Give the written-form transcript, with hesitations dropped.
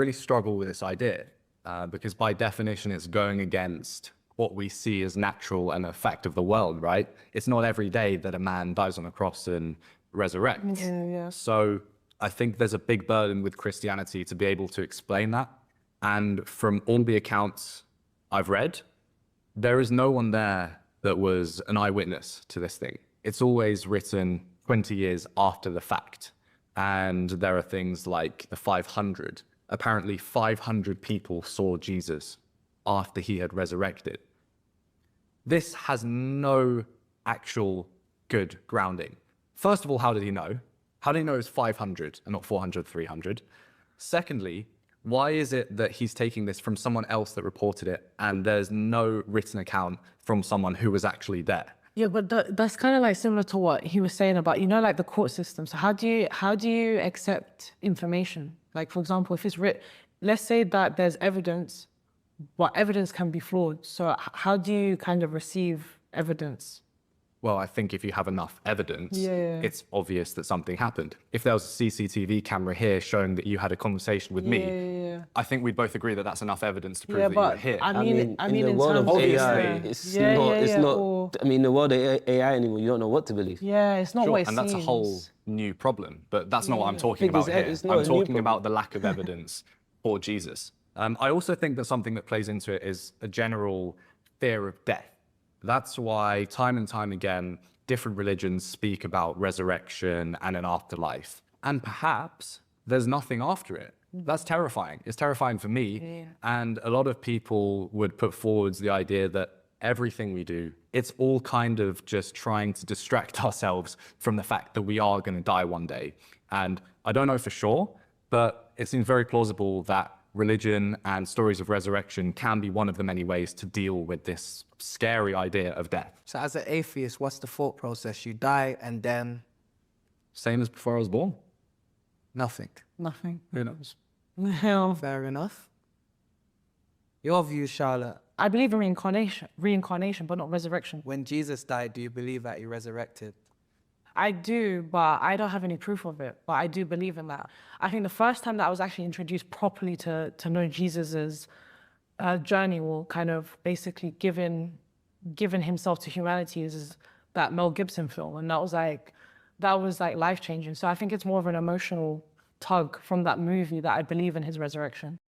really struggle with this idea because by definition, it's going against what we see as natural and a fact of the world, right? It's not every day that a man dies on a cross and resurrects. So I think there's a big burden with Christianity to be able to explain that. And from all the accounts I've read, there is no one there that was an eyewitness to this thing. It's always written 20 years after the fact. And there are things like the 500. Apparently 500 people saw Jesus after he had resurrected. This has no actual good grounding. First of all, how did he know? How did he know it was 500 and not 400, 300? Secondly, why is it that he's taking this from someone else that reported it and there's no written account from someone who was actually there? Yeah, but that's kind of like similar to what he was saying about, you know, like the court system. So how do you accept information? Like, for example, if it's written, let's say that there's evidence, but evidence can be flawed. So how do you kind of receive evidence? Well, I think if you have enough evidence, it's obvious that something happened. If there was a CCTV camera here showing that you had a conversation with me, I think we'd both agree that that's enough evidence to prove that you were here. I mean, in the world of AI, it's not. I mean, in the world of AI anymore, you don't know what to believe. Yeah, it's not what it and seems. That's a whole new problem. But that's not what I'm talking about here. I'm talking about the lack of evidence for Jesus. I also think that something that plays into it is a general fear of death. That's why time and time again, different religions speak about resurrection and an afterlife. And perhaps there's nothing after it. That's terrifying. It's terrifying for me. And a lot of people would put forwards the idea that everything we do, it's all kind of just trying to distract ourselves from the fact that we are going to die one day. And I don't know for sure, but it seems very plausible that religion and stories of resurrection can be one of the many ways to deal with this scary idea of death. So as an atheist, what's the thought process? You die and then? Same as before I was born. Nothing. Nothing. Who knows? Fair enough. Your view, Charlotte? I believe in reincarnation, but not resurrection. When Jesus died, do you believe that he resurrected? I do, but I don't have any proof of it. But I do believe in that. I think the first time that I was actually introduced properly to know Jesus's journey, or kind of basically given himself to humanity, is that Mel Gibson film, and that was like life changing. So I think it's more of an emotional tug from that movie that I believe in his resurrection.